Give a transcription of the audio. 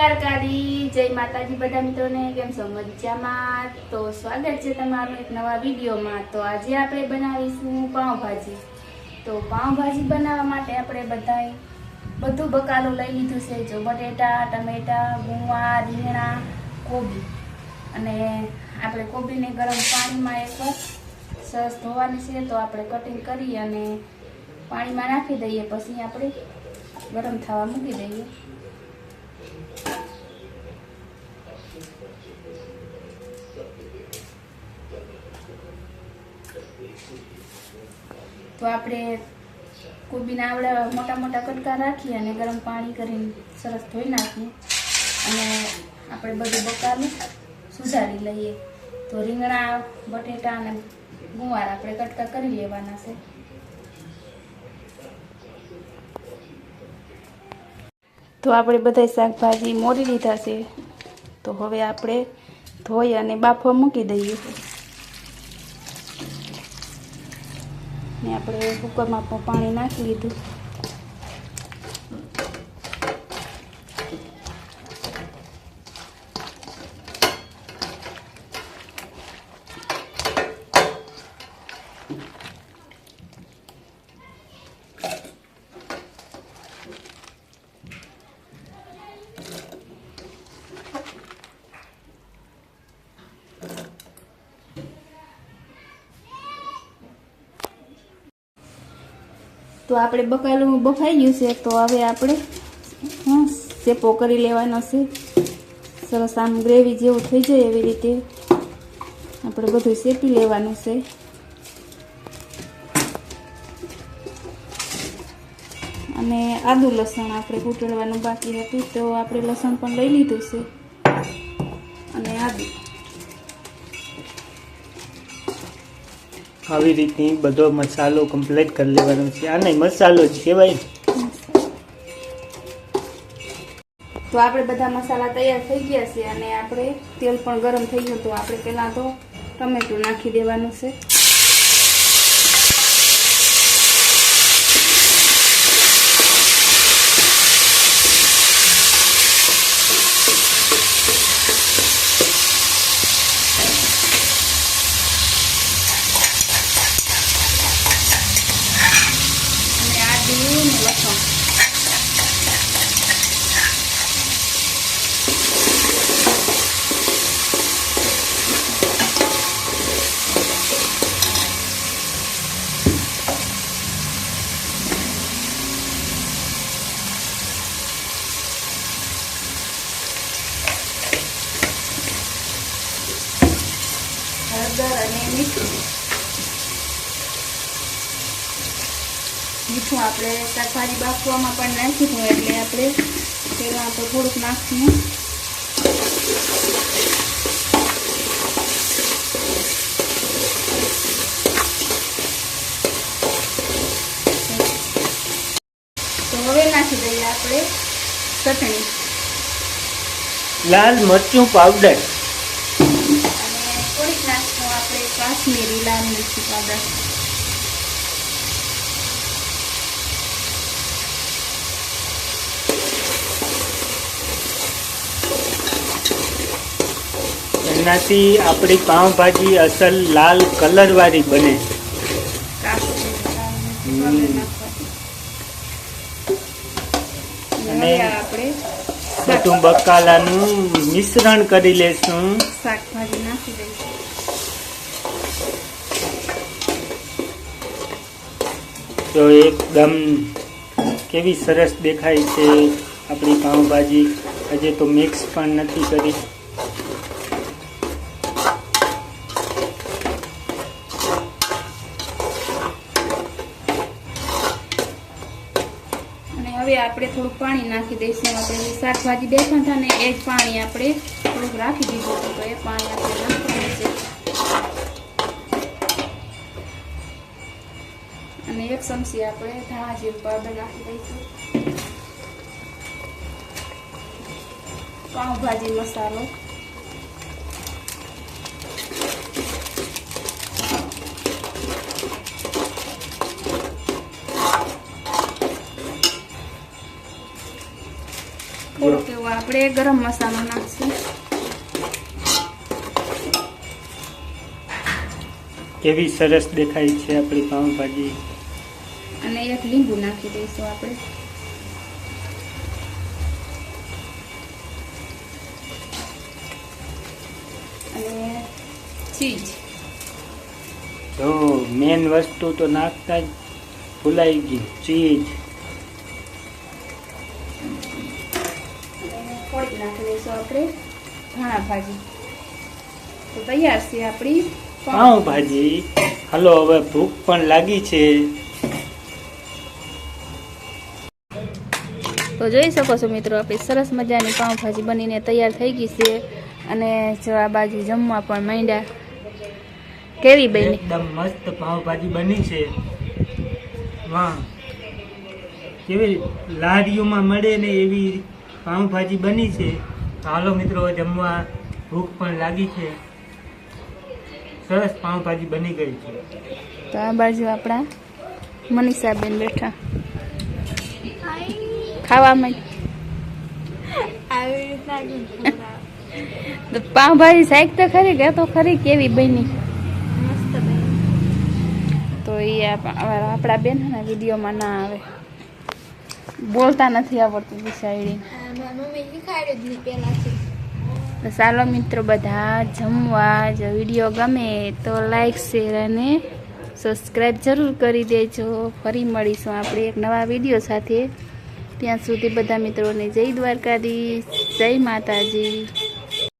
દ્વારકાધી જય માતાજી બધા મિત્રોને કેમ છો મજામાં। તો સ્વાગત છે તમારું એક નવા વિડીયોમાં। તો આજે આપણે બનાવીશું પાઉંભાજી। તો પાઉંભાજી બનાવવા માટે આપણે બધું બકાલું લઈ લીધું છે। જો બટેટા, ટમેટા, ગુવાર, રીંગણા, કોબી અને આપણે કોબીને ગરમ પાણીમાં એકવાર સરસ ધોવાની છે। તો આપણે કટિંગ કરી અને પાણીમાં નાખી દઈએ, પછી આપણે ગરમ થવા મૂકી દઈએ। तो આપણે કોબીના આવડા મોટા મોટા કટકા રાખી અને ગરમ પાણી કરીને સરસ ધોઈ નાખીએ અને આપણે બધું બકાલું સુધારી લઈએ। તો રીંગણા, બટેટા અને ગુવાર આપણે કટકા કરી લેવાના છે। તો આપણે બધા શાકભાજી મોરી લીધા છે। તો હવે આપણે ધોઈ અને બાફવા મૂકી દઈએ ને આપણે કુકરમાં પાણી નાખી લીધું। તો આપણે બકાલું બફાઈ ગયું છે। તો હવે આપણે શેપો કરી લેવાનો છે। સરસ આમ ગ્રેવી જેવું થઈ જાય એવી રીતે આપણે બધું શેપી લેવાનું છે। અને આદુ લસણ આપણે કૂટવાનું બાકી હતું, તો આપણે લસણ પણ લઈ લીધું છે અને આદુ। આવી રીતે બધો મસાલો કમ્પ્લીટ કરી લેવાનો છે। આ નહીં મસાલો જ કહેવાય। તો આપણે બધા મસાલા તૈયાર થઈ ગયા છે અને આપણે તેલ પણ ગરમ થઈ ગયું। તો આપણે પહેલાં તો ટમેટું નાખી દેવાનું છે। હળદર અને મીઠું આપણે શાકભાજી બાફવામાં પણ નાખ્યું, એટલે આપણે પહેલાં તો થોડુંક નાખીએ। તો હવે નાખી દઈએ આપણે ચટણી, લાલ મરચું પાવડર, આપણે કાશ્મીરી લાલ મિર્ચી પાવડર, એનાથી આપણી પાઉંભાજી અસલ લાલ કલર વાળી બને। અને આપણે બધું બકાલાનું મિશ્રણ કરી લેશું। શાકભાજી નાખી દઈશું। તો એકદમ કેવી સરસ દેખાય છે આપણી પાઉંભાજી। હજે તો મિક્સ પણ નથી કરી। અને હવે આપણે થોડુંક પાણી નાખી દઈશું। આપણે શાકભાજી બેસણ હતા ને એ જ પાણી આપણે થોડુંક રાખી દીધું હતું, તો એ પાણી આપણે નાખવાનું છે। અને 1 ચમચી આપણે ધાણા જીરું પાવડર નાખી દઈશું। પાઉંભાજી મસાલો, થોડુંક એવું આપણે આપણે ગરમ મસાલો નાખશું. કેવી સરસ દેખાય છે આપણી પાઉંભાજી. અને એક લીંબુ નાખી દઈશું આપણે. અને ચીઝ. જો મેન વસ્તુ તો નાખતા જ ભૂલાઈ ગઈ, ચીઝ. થોડીક નાખી દઈશું આપણે ધાણા ભાજી. તો તૈયાર છે આપણી પાઉંભાજી. હાલો હવે ભૂખ પણ લાગી છે. તો જોઈ શકો છો મિત્રો, આપણી સરસ મજાની પાઉંભાજી બનીને તૈયાર થઈ ગઈ છે. અને જો આ બાજુ જમવા પણ માંડ્યા. કેવી બની? એકદમ મસ્ત પાઉંભાજી બની છે. વાહ, કેવી લારીઓમાં મળે ને એવી પાઉંભાજી બની છે. હાલો મિત્રો જમવા, ભૂખ પણ લાગી છે. સરસ પાઉંભાજી બની ગઈ છે. તો આ બાજુ આપણા મનીષાબેન બેઠા ખાવામાં. તો પાઉંભાજી શાક તો ખરી ગયા તો ખરી, કેવી બની? તો એ આપણા બેન ને વિડીયોમાં ના આવે, બોલતા નથી આવડતું બિચારી. તો ચાલો મિત્રો બધા જમવા. જો વિડીયો ગમે તો લાઈક, શેર અને સબસ્ક્રાઈબ જરૂર કરી દેજો. ફરી મળીશું આપણે એક નવા વિડીયો સાથે. ત્યાં સુધી બધા મિત્રોને જય દ્વારકાધીશ, જય માતાજી.